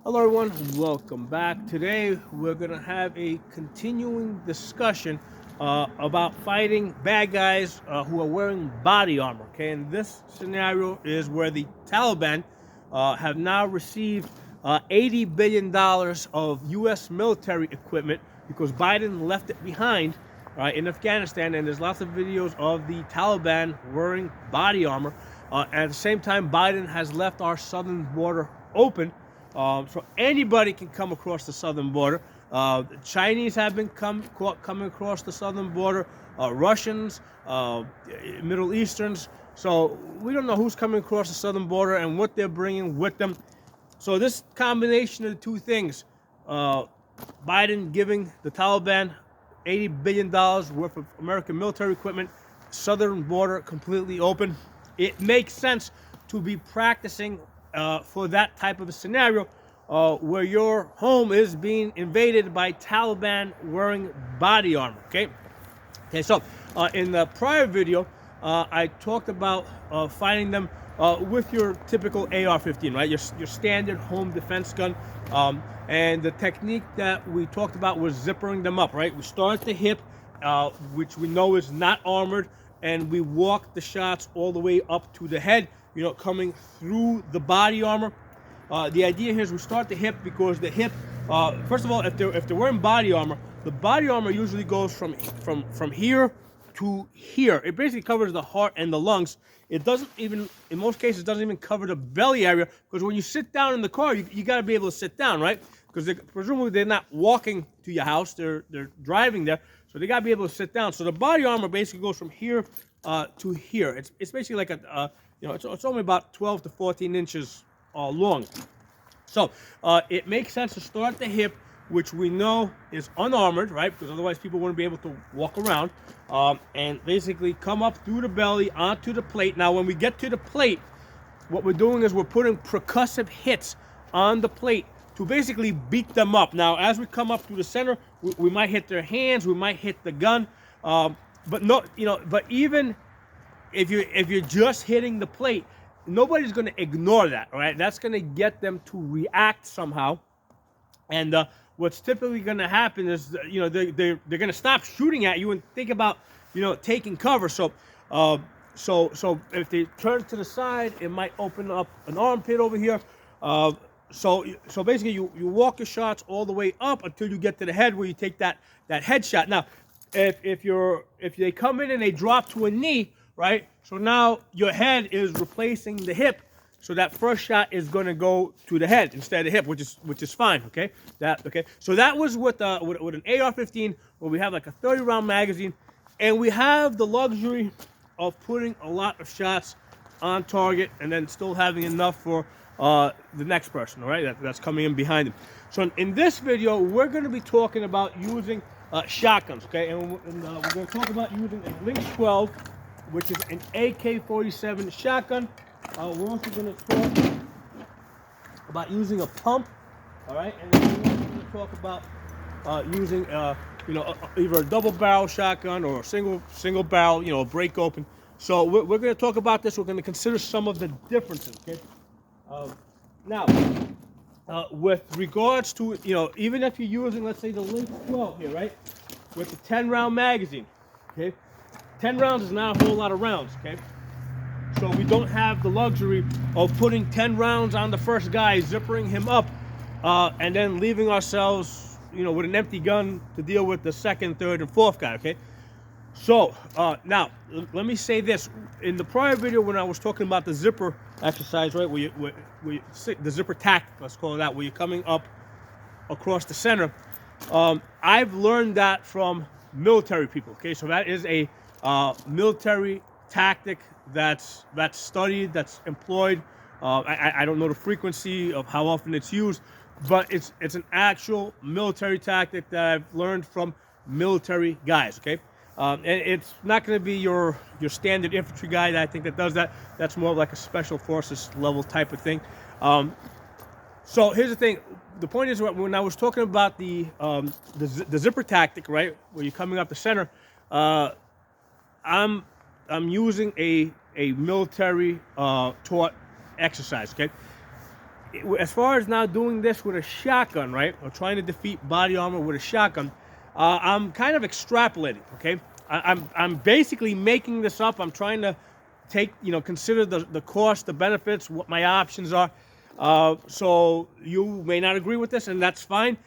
Hello everyone, welcome back. Today we're going to have a continuing discussion about fighting bad guys who are wearing body armor. Okay, and this scenario is where the Taliban have now received $80 billion of U.S. military equipment because Biden left it behind in Afghanistan, and there's lots of videos of the Taliban wearing body armor. At the same time, Biden has left our southern border open, so anybody can come across the southern border. The Chinese have been coming across the southern border, Russians, Middle Easterns. So we don't know who's coming across the southern border and what they're bringing with them. So this combination of the two things, Biden giving the Taliban $80 billion worth of American military equipment, southern border completely open, it makes sense to be practicing for that type of a scenario where your home is being invaded by Taliban wearing body armor. Okay. So in the prior video, I talked about fighting them with your typical AR-15, right? Your standard home defense gun. And the technique that we talked about was zippering them up, right? We start at the hip, which we know is not armored, and we walk the shots all the way up to the head, coming through the body armor. The idea here is we start the hip because the hip, first of all, if they're wearing body armor, the body armor usually goes from here to here. It basically covers the heart and the lungs. It doesn't even, in most cases, doesn't even cover the belly area, because when you sit down in the car, you got to be able to sit down, right? Because presumably they're not walking to your house, they're driving there, so they got to be able to sit down. So the body armor basically goes from here to here. It's basically like it's only about 12 to 14 inches long. So it makes sense to start at the hip, which we know is unarmored, right? Because otherwise people wouldn't be able to walk around, and basically come up through the belly onto the plate. Now, when we get to the plate, what we're doing is we're putting percussive hits on the plate to basically beat them up. Now, as we come up through the center, we might hit their hands, we might hit the gun, but no, but even if you're just hitting the plate, nobody's going to ignore that, all right? That's going to get them to react somehow. And what's typically going to happen is, they're going to stop shooting at you and think about, taking cover. So if they turn to the side, it might open up an armpit over here. So basically, you walk your shots all the way up until you get to the head, where you take that headshot. Now, if they come in and they drop to a knee, right? So now your head is replacing the hip. So that first shot is going to go to the head instead of the hip, which is fine. Okay. So that was with an AR-15, where we have like a 30-round magazine, and we have the luxury of putting a lot of shots on target and then still having enough for the next person. All right, that's coming in behind him. So in this video, we're going to be talking about using shotguns. Okay, and we're going to talk about using a Lynks 12, which is an AK-47 shotgun. We're also going to talk about using a pump, all right, and then we're also going to talk about using, either a double barrel shotgun or a single barrel, a break open. So we're going to talk about this. We're going to consider some of the differences. Okay. Now, with regards to, even if you're using, let's say, the Lynks 12 here, right, with the 10-round magazine, okay, 10 rounds is not a whole lot of rounds, okay? So we don't have the luxury of putting 10 rounds on the first guy, zippering him up, and then leaving ourselves, with an empty gun to deal with the second, third, and fourth guy, okay? So now, let me say this. In the prior video, when I was talking about the zipper exercise, right, the zipper tactic, let's call it that, where you're coming up across the center, I've learned that from military people, okay? So that is a military tactic that's studied, that's employed. I don't know the frequency of how often it's used, but it's an actual military tactic that I've learned from military guys, okay? And it's not going to be your standard infantry guy that I think that does that. That's more like a special forces level type of thing. So here's the thing. The point is, when I was talking about the zipper tactic, right, where you're coming up the center, I'm using a military taught exercise. Okay, as far as now doing this with a shotgun, right, or trying to defeat body armor with a shotgun, I'm kind of extrapolating, okay? I'm basically making this up. I'm trying to consider the cost, the benefits, what my options are. So you may not agree with this, and that's fine.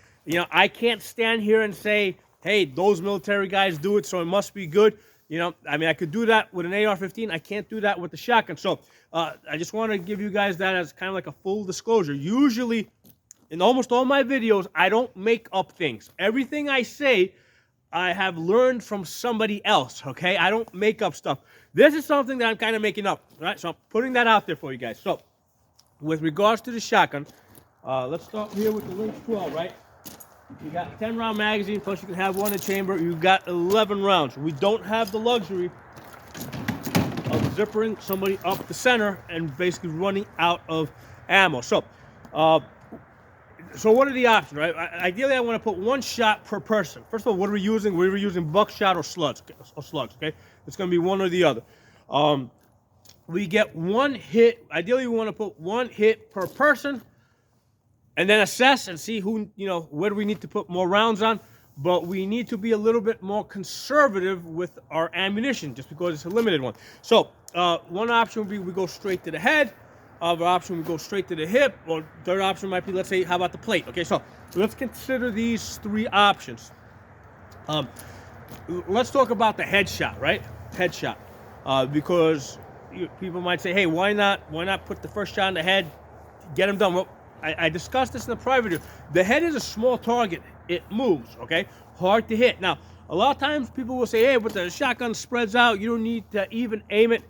I can't stand here and say, hey, those military guys do it, so it must be good. I could do that with an AR-15. I can't do that with the shotgun. So I just want to give you guys that as kind of like a full disclosure. Usually, in almost all my videos, I don't make up things. Everything I say, I have learned from somebody else, okay? I don't make up stuff. This is something that I'm kind of making up, right? So I'm putting that out there for you guys. So with regards to the shotgun, let's start here with the Lynks 12, right? You got 10-round magazine, plus you can have one in chamber. You got 11 rounds. We don't have the luxury of zippering somebody up the center and basically running out of ammo. So what are the options, right? Ideally, I want to put one shot per person. First of all, what are we using? We're using buckshot or slugs, okay? It's going to be one or the other. We get one hit. Ideally, we want to put one hit per person and then assess and see where do we need to put more rounds on. But we need to be a little bit more conservative with our ammunition just because it's a limited one. So one option would be we go straight to the head. Other option we go straight to the hip, or third option might be, let's say, how about the plate? Okay, so let's consider these three options. Let's talk about the headshot, right? Headshot, because people might say, hey, why not put the first shot in the head, get them done? Well, I discussed this in the prior video. The head is a small target. It moves, okay? Hard to hit. Now, a lot of times people will say, hey, but the shotgun spreads out. You don't need to even aim it.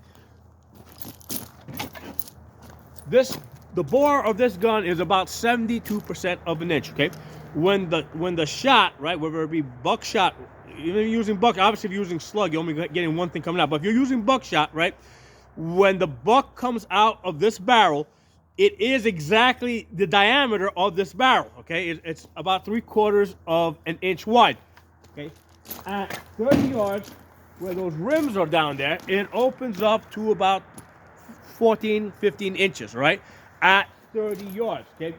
The bore of this gun is about 72% of an inch, okay? When the shot, right, whether it be buckshot, even using obviously if you're using slug, you're only getting one thing coming out. But if you're using buckshot, right, when the buck comes out of this barrel, it is exactly the diameter of this barrel, okay? It's about 3/4 of an inch wide, okay? At 30 yards, where those rims are down there, it opens up to about 14, 15 inches, right? At 30 yards, okay?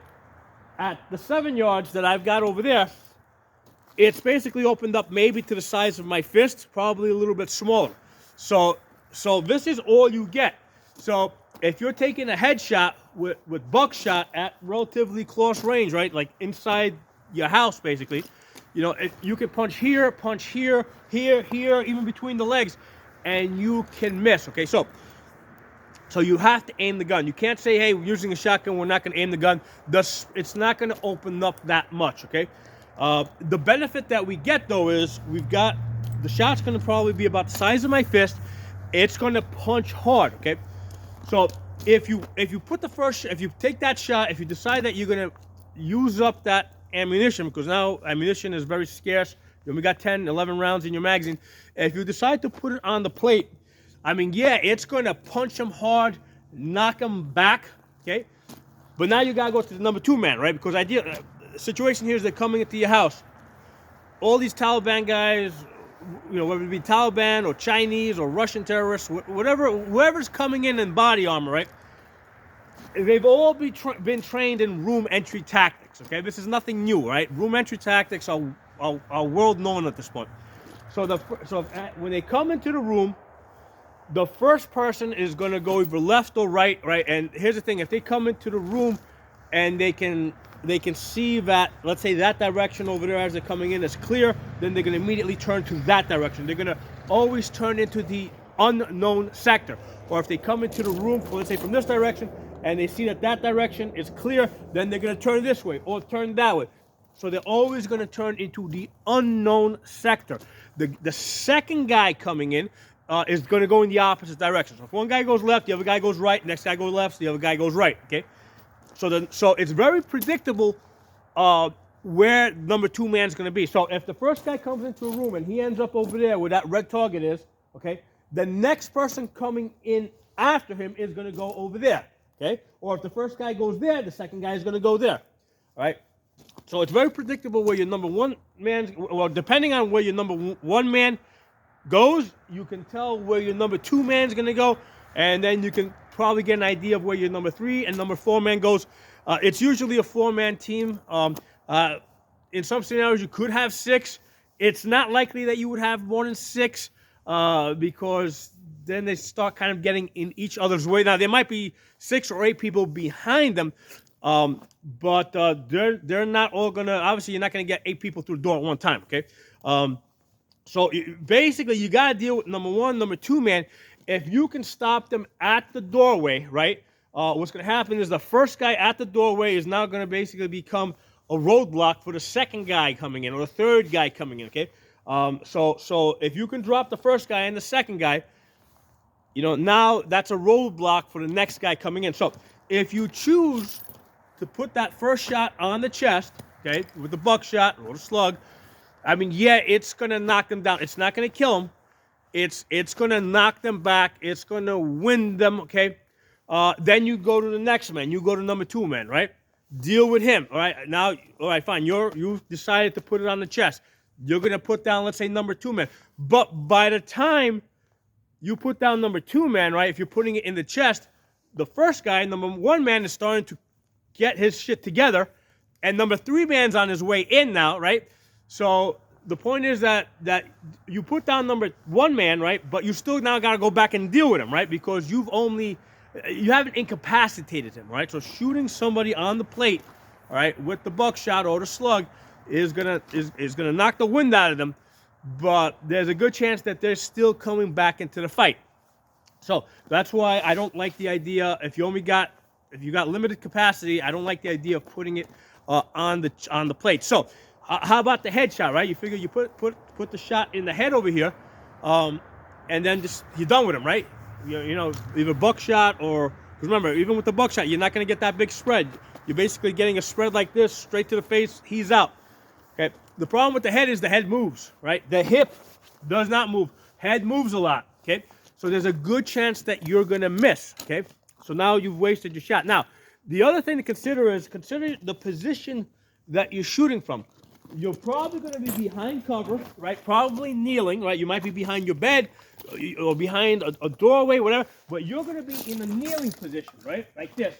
At the 7 yards that I've got over there, it's basically opened up maybe to the size of my fist, probably a little bit smaller. So this is all you get. So if you're taking a headshot with buckshot at relatively close range, right? Like inside your house, basically, you can punch here, here, even between the legs, and you can miss, okay? So you have to aim the gun. You can't say, hey, we're using a shotgun, we're not going to aim the gun. It's not going to open up that much, okay? The benefit that we get, though, is we've got the shot's going to probably be about the size of my fist. It's going to punch hard, okay? So if you take that shot, if you decide that you're going to use up that ammunition, because now ammunition is very scarce, you only got 10, 11 rounds in your magazine. If you decide to put it on the plate, yeah, it's going to punch them hard, knock them back, okay? But now you got to go to the number two man, right? Because the situation here is they're coming into your house. All these Taliban guys, whether it be Taliban or Chinese or Russian terrorists, whoever's coming in body armor, right? They've all been trained in room entry tactics, okay? This is nothing new, right? Room entry tactics are world known at this point. So when they come into the room, the first person is going to go either left or right? And here's the thing: if they come into the room and they can see that, let's say that direction over there as they're coming in is clear, then they're going to immediately turn to that direction. They're going to always turn into the unknown sector. Or if they come into the room, let's say from this direction, and they see that direction is clear, then they're going to turn this way or turn that way. So they're always going to turn into the unknown sector. The second guy coming in is going to go in the opposite direction. So if one guy goes left, the other guy goes right, next guy goes left, the other guy goes right, okay? So it's very predictable where number two man's going to be. So if the first guy comes into a room and he ends up over there where that red target is, okay, the next person coming in after him is going to go over there, okay? Or if the first guy goes there, the second guy is going to go there, all right? So it's very predictable where your number one man, well, depending on where your number one man goes, you can tell where your number two man's going to go, and then you can probably get an idea of where your number 3 and number 4 man goes. It's usually a 4-man team. In some scenarios, you could have 6. It's not likely that you would have more than 6 because then they start kind of getting in each other's way. Now, there might be 6 or 8 people behind them, but they're not all going to, obviously, you're not going to get 8 people through the door at one time, okay? So basically, you got to deal with number 1, number 2 man. If you can stop them at the doorway, right, what's going to happen is the first guy at the doorway is now going to basically become a roadblock for the second guy coming in or the third guy coming in, okay? So if you can drop the first guy and the second guy, you know, now that's a roadblock for the next guy coming in. So if you choose to put that first shot on the chest, okay, with the buckshot or the slug, I mean, yeah, it's going to knock them down. It's not going to kill them. It's going to knock them back. It's going to wind them, okay? Then you go to the next man. You go to number 2 man, right? Deal with him, all right? Now, all right, fine. You've decided to put it on the chest. You're going to put down, let's say, number 2 man. But by the time you put down number 2 man, right, if you're putting it in the chest, the first guy, number 1 man, is starting to get his shit together, and number 3 man's on his way in now, right? So the point is that you put down number 1 man, right, but you still now got to go back and deal with him, right, because you haven't incapacitated him, right? So shooting somebody on the plate, all right, with the buckshot or the slug is gonna knock the wind out of them, but there's a good chance that they're still coming back into the fight. So that's why I don't like the idea, if you got limited capacity, I don't like the idea of putting it on the plate. So how about the headshot, right? You figure you put the shot in the head over here, and then just you're done with him, right? You know, either buckshot or, because remember, even with the buckshot, you're not going to get that big spread. You're basically getting a spread like this, straight to the face, he's out. Okay. The problem with the head is the head moves, right? The hip does not move. Head moves a lot, okay? So there's a good chance that you're going to miss, okay? So now you've wasted your shot. Now, the other thing to consider is the position that you're shooting from. You're probably going to be behind cover, right? Probably kneeling, right? You might be behind your bed or behind a doorway, whatever. But you're going to be in a kneeling position, right? Like this.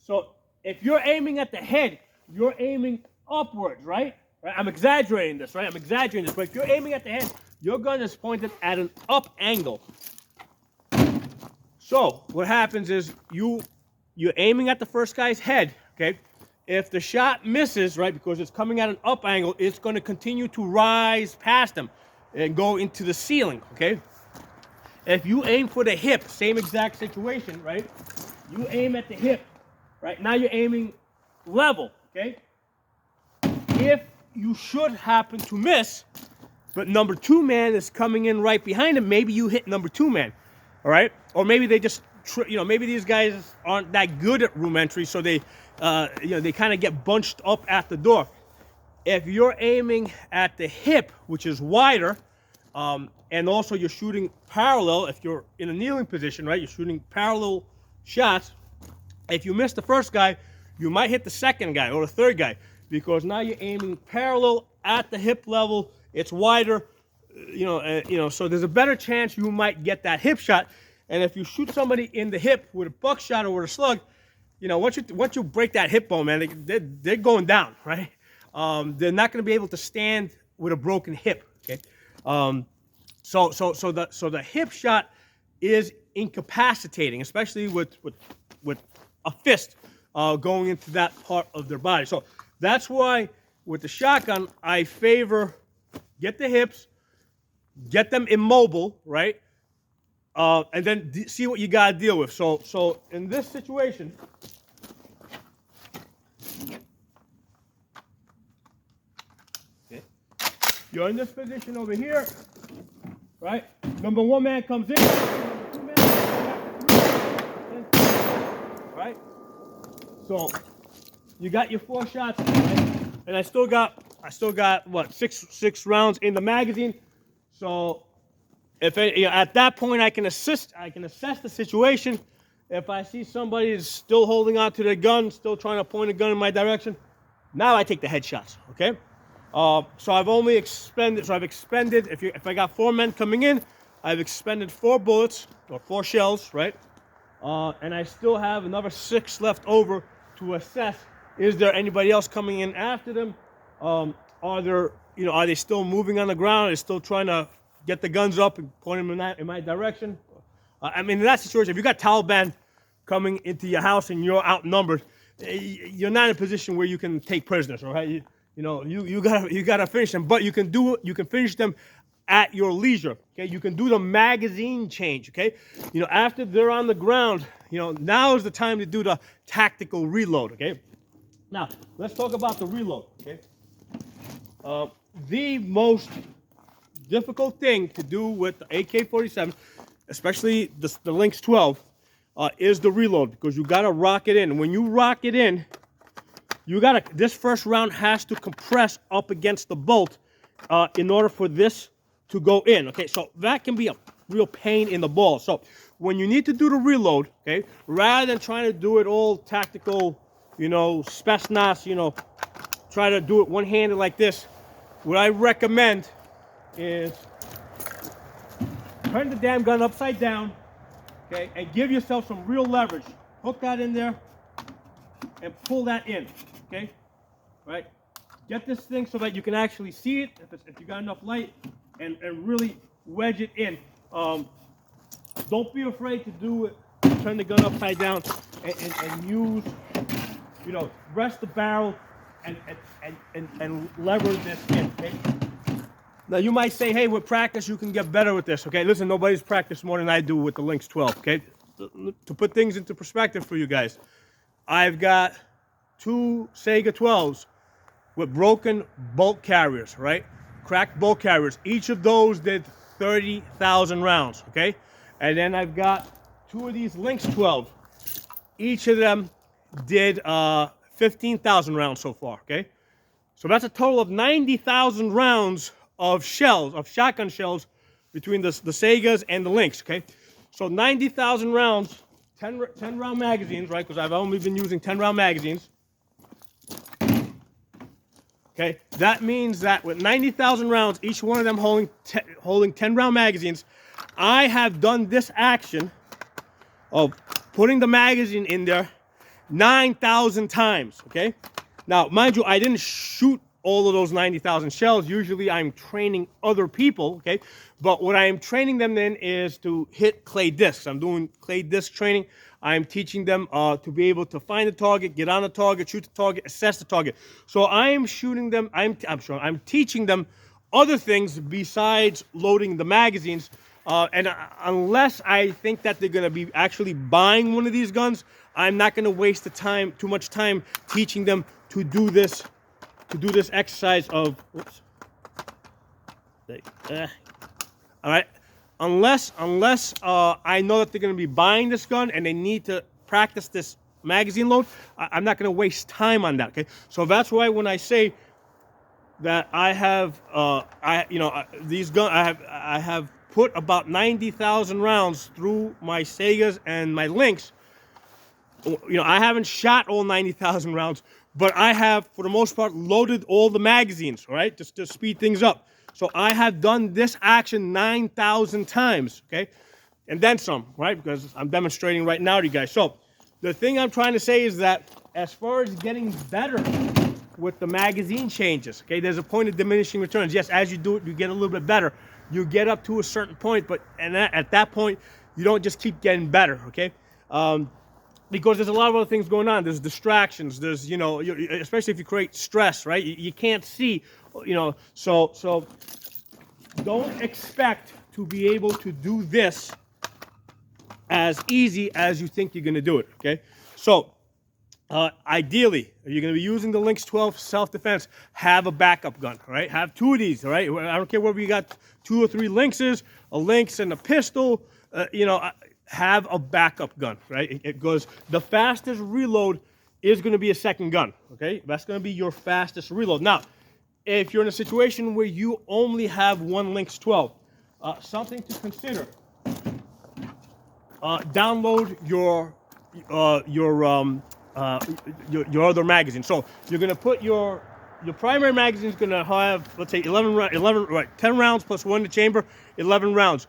So if you're aiming at the head, you're aiming upwards, right? I'm exaggerating this, right? But if you're aiming at the head, your gun is pointed at an up angle. So what happens is you're aiming at the first guy's head, okay? If the shot misses, right, because it's coming at an up angle, it's going to continue to rise past him and go into the ceiling, okay? If you aim for the hip, same exact situation, right? You aim at the hip, right? Now you're aiming level, okay? If you should happen to miss, but number 2 man is coming in right behind him, maybe you hit number 2 man, all right? Or maybe they just, maybe these guys aren't that good at room entry, so they kind of get bunched up at the door. If you're aiming at the hip, which is wider, and also you're shooting parallel, if you're in a kneeling position, right, you're shooting parallel shots. If you miss the first guy, you might hit the second guy or the third guy, because now you're aiming parallel at the hip level. It's wider, so there's a better chance you might get that hip shot. And if you shoot somebody in the hip with a buckshot or with a slug, you know, once you break that hip bone, man, they're going down, right? They're not going to be able to stand with a broken hip. Okay, so the hip shot is incapacitating, especially with a fist going into that part of their body. So that's why with the shotgun, I favor get the hips, get them immobile, right? And then see what you got to deal with. So in this situation, okay, you're in this position over here, right? Number 1 man comes in, number 2 man comes back, right? So you got your 4 shots, right? And I still got what, six rounds in the magazine. So if at that point I can assess the situation. If I see somebody is still holding on to their gun, still trying to point a gun in my direction, now I take the headshots. Okay. So I've expended. If I got 4 men coming in, I've expended 4 bullets or 4 shells, right? and I still have another 6 left over to assess. Is there anybody else coming in after them? Are they still moving on the ground? Are they still trying to get the guns up and point them in my direction? I mean, in that situation, if you got Taliban coming into your house and you're outnumbered, you're not in a position where you can take prisoners, all right? You gotta finish them, but you can do it. You can finish them at your leisure. Okay, you can do the magazine change. Okay, after they're on the ground, now is the time to do the tactical reload. Okay, now let's talk about the reload. Okay, the most difficult thing to do with the AK-47, especially the Lynks 12, is the reload, because you gotta rock it in. When you rock it in, this first round has to compress up against the bolt in order for this to go in. Okay, so that can be a real pain in the balls. So when you need to do the reload, okay, rather than trying to do it all tactical, spetsnaz, try to do it one-handed like this, what I recommend is turn the damn gun upside down, okay, and give yourself some real leverage. Hook that in there and pull that in, okay, right? Get this thing so that you can actually see it if you got enough light, and really wedge it in. Don't be afraid to do it. Turn the gun upside down and use, rest the barrel and lever this in, okay? Now you might say, hey, with practice you can get better with this, okay? Listen, nobody's practiced more than I do with the Lynks 12, okay? To put things into perspective for you guys, I've got 2 Sega 12s with broken bolt carriers, right? Cracked bolt carriers. Each of those did 30,000 rounds, okay? And then I've got 2 of these Lynks 12. Each of them did 15,000 rounds so far, okay? So that's a total of 90,000 rounds of shells, of shotgun shells, between the Segas and the Lynks, okay? So 90,000 rounds, 10 round magazines, right? Because I've only been using 10 round magazines. Okay, that means that with 90,000 rounds, each one of them holding 10 round magazines, I have done this action of putting the magazine in there 9,000 times, okay? Now, mind you, I didn't shoot all of those 90,000 shells. Usually I'm training other people, okay? But what I am training them in is to hit clay discs. I'm doing clay disc training. I'm teaching them to be able to find the target, get on the target, shoot the target, assess the target. So I am shooting them, I'm teaching them other things besides loading the magazines. And unless I think that they're gonna be actually buying one of these guns, I'm not gonna waste too much time teaching them to do this exercise of, whoops. All right. Unless I know that they're going to be buying this gun and they need to practice this magazine load, I'm not going to waste time on that. Okay, so that's why when I say that I have these guns, I have put about 90,000 rounds through my Segas and my Lynks. I haven't shot all 90,000 rounds, but I have, for the most part, loaded all the magazines. All right, just to speed things up. So I have done this action 9,000 times, okay? And then some, right? Because I'm demonstrating right now to you guys. So the thing I'm trying to say is that as far as getting better with the magazine changes, okay, there's a point of diminishing returns. Yes, as you do it, you get a little bit better. You get up to a certain point, but at that point, you don't just keep getting better, okay? Because there's a lot of other things going on. There's distractions. There's, especially if you create stress, right? You can't see, so don't expect to be able to do this as easy as you think you're going to do it, okay? So ideally, if you're going to be using the Lynks 12 self-defense, have a backup gun, all right? Have 2 of these, all right? I don't care whether you got 2 or 3 Lynxes, a Lynx and a pistol, have a backup gun, right? Because the fastest reload is going to be a second gun, okay? That's going to be your fastest reload. Now, if you're in a situation where you only have 1 Lynks 12, something to consider. Download your other magazine. So you're going to put your primary magazine is going to have, let's say, 10 rounds plus 1 in the chamber, 11 rounds.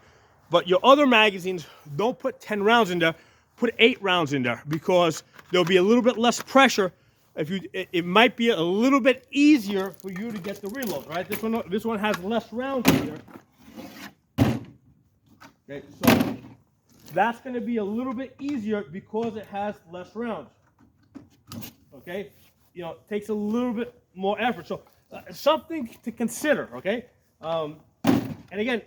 But your other magazines, don't put 10 rounds in there. put 8 rounds in there because there'll be a little bit less pressure. It might be a little bit easier for you to get the reload, right? This one has less rounds in there. Okay, so that's going to be a little bit easier because it has less rounds. Okay, it takes a little bit more effort. So something to consider. Okay, and again,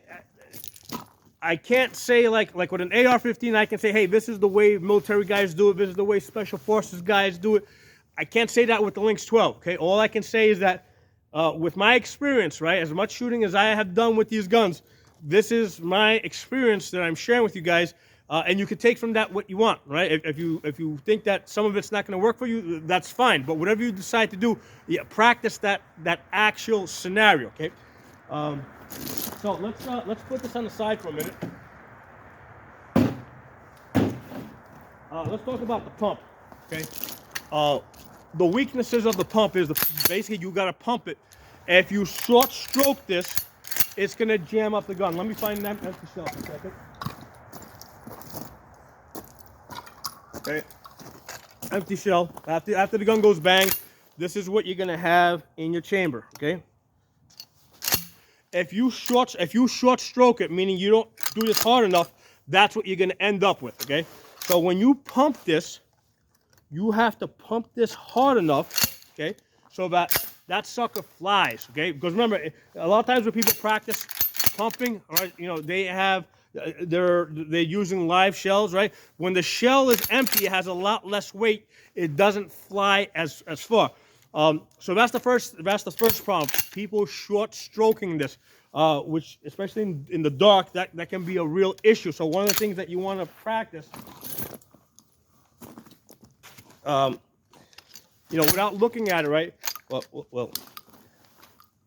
I can't say like with an AR-15, I can say, hey, this is the way military guys do it. This is the way special forces guys do it. I can't say that with the Lynks 12. Okay, all I can say is that with my experience, right, as much shooting as I have done with these guns, this is my experience that I'm sharing with you guys. And you can take from that what you want, right? If you think that some of it's not going to work for you, that's fine. But whatever you decide to do, practice that actual scenario, okay? So let's put this on the side for a minute. Let's talk about the pump, okay? The weaknesses of the pump is basically you got to pump it. If you short stroke this, it's going to jam up the gun. Let me find an empty shell for a second. Okay, empty shell. After the gun goes bang, this is what you're gonna have in your chamber. Okay. If you short stroke it, meaning you don't do this hard enough, that's what you're gonna end up with. Okay. So when you pump this, you have to pump this hard enough. Okay. So that sucker flies. Okay. Because remember, a lot of times when people practice pumping, all right, they have. They're using live shells, right? When the shell is empty, it has a lot less weight. It doesn't fly as far. So that's the first problem. People short stroking this, which especially in the dark, that can be a real issue. So one of the things that you want to practice, without looking at it, right? Well,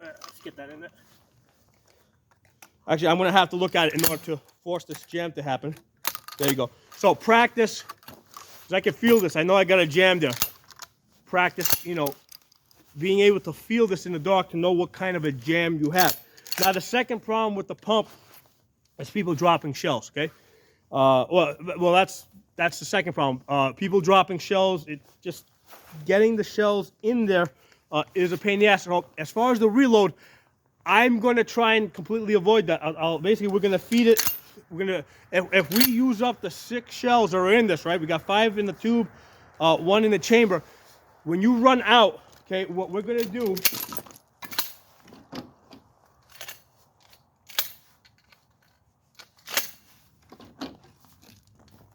let's get that in there. Actually, I'm going to have to look at it in order to force this jam to happen. There you go. So practice, because I can feel this. I know I got a jam there. Practice, being able to feel this in the dark to know what kind of a jam you have. Now, the second problem with the pump is people dropping shells, okay? Well, that's the second problem. People dropping shells, it's just getting the shells in there is a pain in the ass. So as far as the reload, I'm going to try and completely avoid that. Basically, we're going to feed it. If we use up the 6 shells that are in this, right? We got 5 in the tube, 1 in the chamber. When you run out, okay, what we're going to do.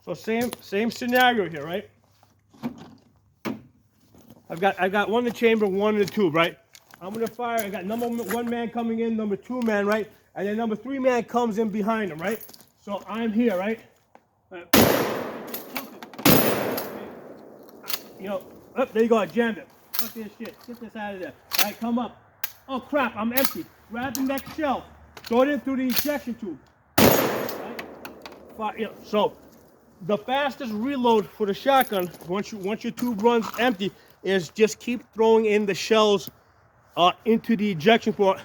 So same scenario here, right? I've got 1 in the chamber, 1 in the tube, right? I'm going to fire. I got number 1 man coming in, number 2 man, right? And then number 3 man comes in behind him, right? So I'm here, right? There you go. I jammed it. Fuck this shit. Get this out of there. All right, come up. Oh, crap. I'm empty. Grab the next shell. Throw it in through the ejection tube. Right? So the fastest reload for the shotgun, once your tube runs empty, is just keep throwing in the shells into the ejection port.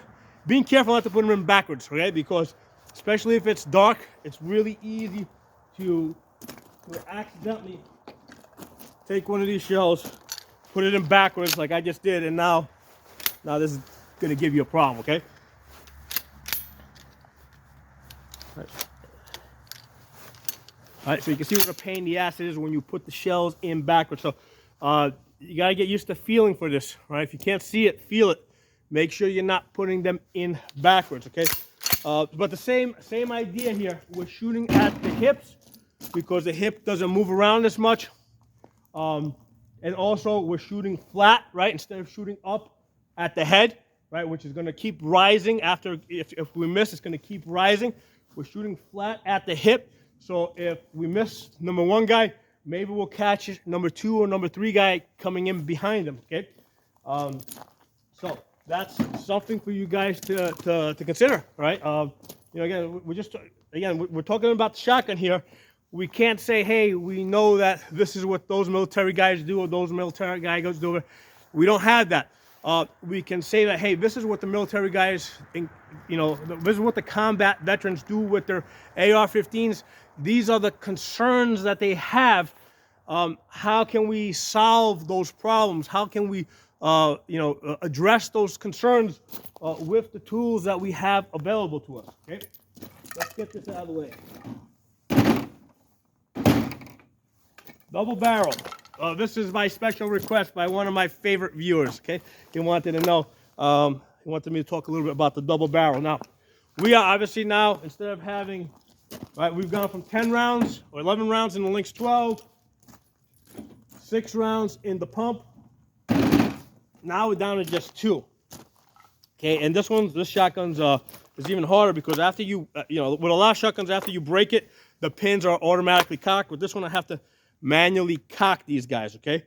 Being careful not to put them in backwards, okay? Because especially if it's dark, it's really easy to accidentally take one of these shells, put it in backwards like I just did, and now this is gonna give you a problem, okay? All right, so you can see what a pain in the ass it is when you put the shells in backwards. So you gotta get used to feeling for this, right? If you can't see it, feel it. Make sure you're not putting them in backwards, okay? But the same idea here. We're shooting at the hips because the hip doesn't move around as much. And also we're shooting flat, right? Instead of shooting up at the head, right? Which is gonna keep rising after, if we miss, it's gonna keep rising. We're shooting flat at the hip. So if we miss number 1 guy, maybe we'll catch number 2 or number 3 guy coming in behind him, okay? So that's something for you guys to consider, right? Again, we're talking about the shotgun here. We can't say, hey, we know that this is what those military guys do or those military guys do. We don't have that. We can say that, hey, this is what the military guys, this is what the combat veterans do with their AR-15s. these are the concerns that they have. How can we solve those problems? How can we, address those concerns with the tools that we have available to us? Okay, let's get this out of the way. Double barrel. This is my special request by one of my favorite viewers. Okay, he wanted to know. He wanted me to talk a little bit about the double barrel. Now, we are obviously now, instead of having, right, we've gone from 10 rounds or 11 rounds in the Lynks 12, 6 rounds in the pump. Now we're down to just 2. Okay, and this shotgun's is even harder because after you, with a lot of shotguns, after you break it, the pins are automatically cocked. With this one, I have to manually cock these guys. Okay,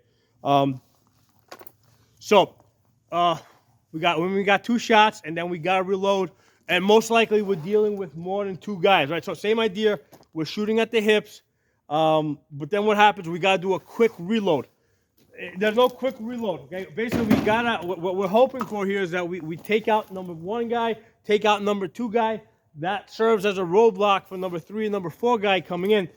we got 2 shots, and then we got to reload, and most likely we're dealing with more than 2 guys, right? So same idea, we're shooting at the hips, but then what happens? We got to do a quick reload. There's no quick reload, okay? Basically, what we're hoping for here is that we take out number 1 guy, take out number 2 guy. That serves as a roadblock for number 3 and number 4 guy coming in.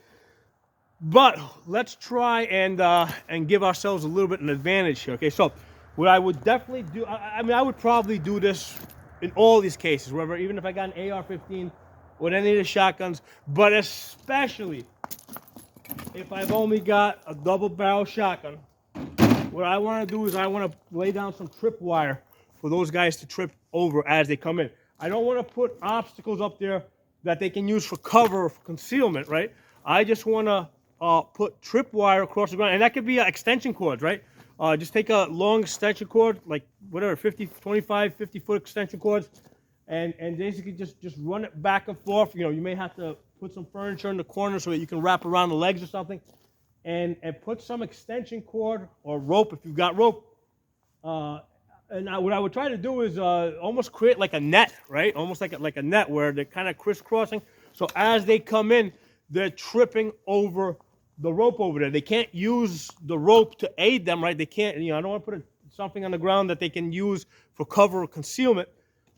But let's try and give ourselves a little bit of an advantage here, okay? So what I would definitely do, I would probably do this in all these cases, wherever, even if I got an AR-15 with any of the shotguns, but especially if I've only got a double barrel shotgun, what I want to do is I want to lay down some trip wire for those guys to trip over as they come in. I don't want to put obstacles up there that they can use for cover or for concealment, right? I just want to put trip wire across the ground, and that could be extension cords, right? Just take a long extension cord, like whatever, 25, 50-foot extension cords, and basically just run it back and forth. You may have to put some furniture in the corner so that you can wrap around the legs or something, and put some extension cord or rope if you've got rope. And what I would try to do is almost create like a net, right? Almost like a net where they're kind of crisscrossing. So as they come in, they're tripping over the rope over there. They can't use the rope to aid them, right? They can't, I don't want to put something on the ground that they can use for cover or concealment.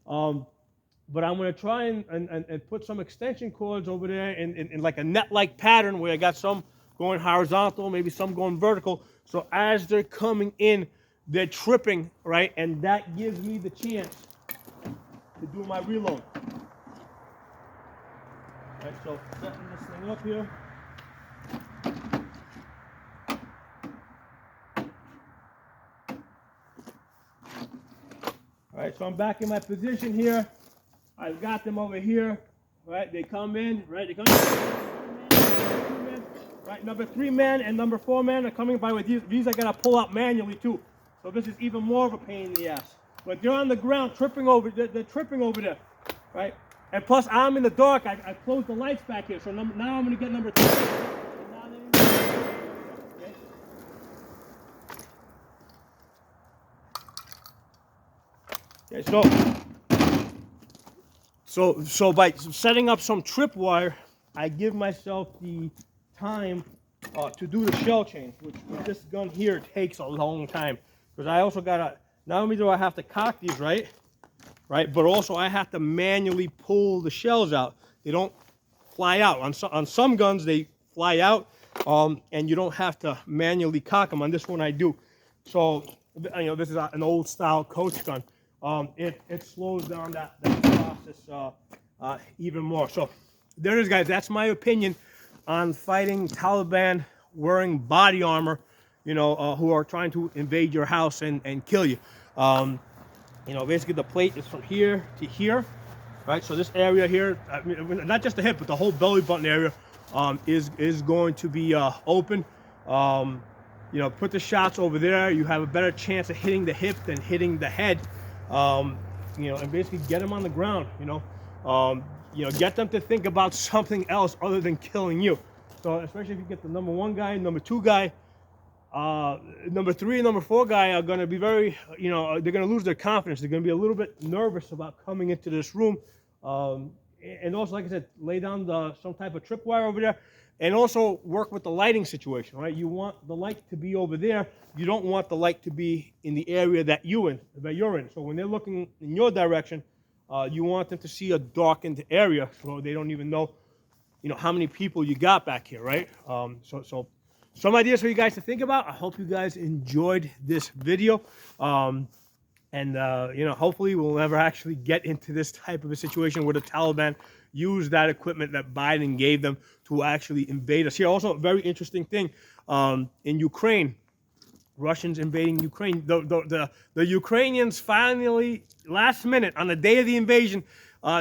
But I'm going to try and put some extension cords over there in like a net-like pattern where I got some going horizontal, maybe some going vertical. So as they're coming in, they're tripping, right? And that gives me the chance to do my reload. All right, so setting this thing up here. All right, so I'm back in my position here. I've got them over here, right? They come in, right? They come in. Right, number 3 man and number 4 man are coming by with these. These I gotta pull out manually too. So this is even more of a pain in the ass. But they're on the ground, tripping over. They're tripping over there, right? And plus, I'm in the dark. I closed the lights back here, so now I'm gonna get number 3. Okay, so by setting up some tripwire, I give myself the time to do the shell change, which with this gun here takes a long time. Because I also gotta, not only do I have to cock these right, but also I have to manually pull the shells out. They don't fly out. On some guns they fly out, and you don't have to manually cock them. On this one I do. So this is an old style coach gun. It slows down that process even more. So there it is, guys. That's my opinion on fighting Taliban wearing body armor, who are trying to invade your house and kill you. Basically the plate is from here to here, right? So this area here, not just the hip, but the whole belly button area is going to be open. Put the shots over there. You have a better chance of hitting the hip than hitting the head. And basically get them on the ground. Get them to think about something else other than killing you. So especially if you get the number 1 guy, number 2 guy, number 3 and number 4 guy are going to be very, they're going to lose their confidence. They're going to be a little bit nervous about coming into this room. And also, like I said, lay down some type of tripwire over there, and also work with the lighting situation, right? You want the light to be over there. You don't want the light to be in the area that you're in. So when they're looking in your direction, you want them to see a darkened area so they don't even know how many people you got back here, right? So some ideas for you guys to think about. I hope you guys enjoyed this video. Hopefully we'll never actually get into this type of a situation where the Taliban use that equipment that Biden gave them to actually invade us. Here, also a very interesting thing, in Ukraine, Russians invading Ukraine. The Ukrainians finally, last minute, on the day of the invasion,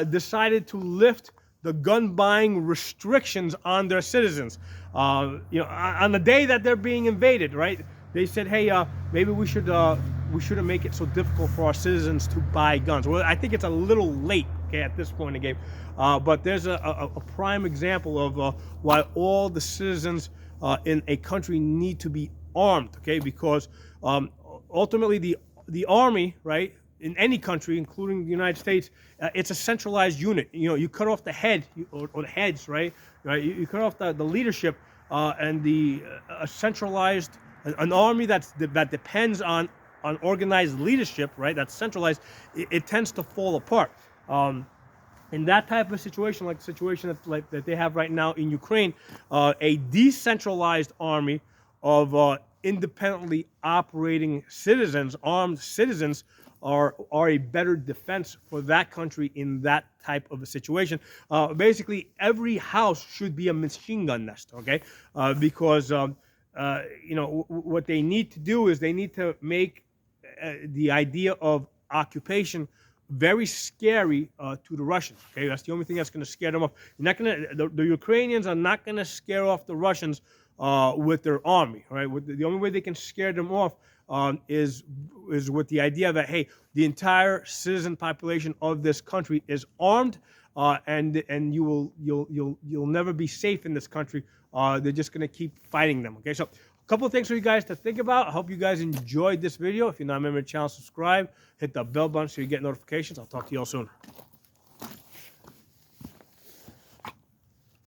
decided to lift the gun buying restrictions on their citizens. On the day that they're being invaded, right? They said, hey, maybe we shouldn't make it so difficult for our citizens to buy guns. Well, I think it's a little late, okay, at this point in the game. But there's a prime example of why all the citizens in a country need to be armed, okay? Because ultimately the army, right, in any country, including the United States, it's a centralized unit. You cut off the head or the heads, right? You cut off the leadership, and a centralized an army that depends on organized leadership, right? That's centralized. It tends to fall apart. In that type of situation, like the situation that they have right now in Ukraine, a decentralized army of independently operating citizens, armed citizens, are a better defense for that country in that type of a situation. Basically, every house should be a machine gun nest, okay? Because what they need to do is they need to make the idea of occupation very scary to the Russians. Okay, that's the only thing that's going to scare them off. You're not going to. The Ukrainians are not going to scare off the Russians with their army. Right? The only way they can scare them off is with the idea that, hey, the entire citizen population of this country is armed, and you'll never be safe in this country. They're just going to keep fighting them. Okay, so a couple of things for you guys to think about. I hope you guys enjoyed this video. If you're not a member of the channel, subscribe, hit the bell button so you get notifications. I'll talk to you all soon.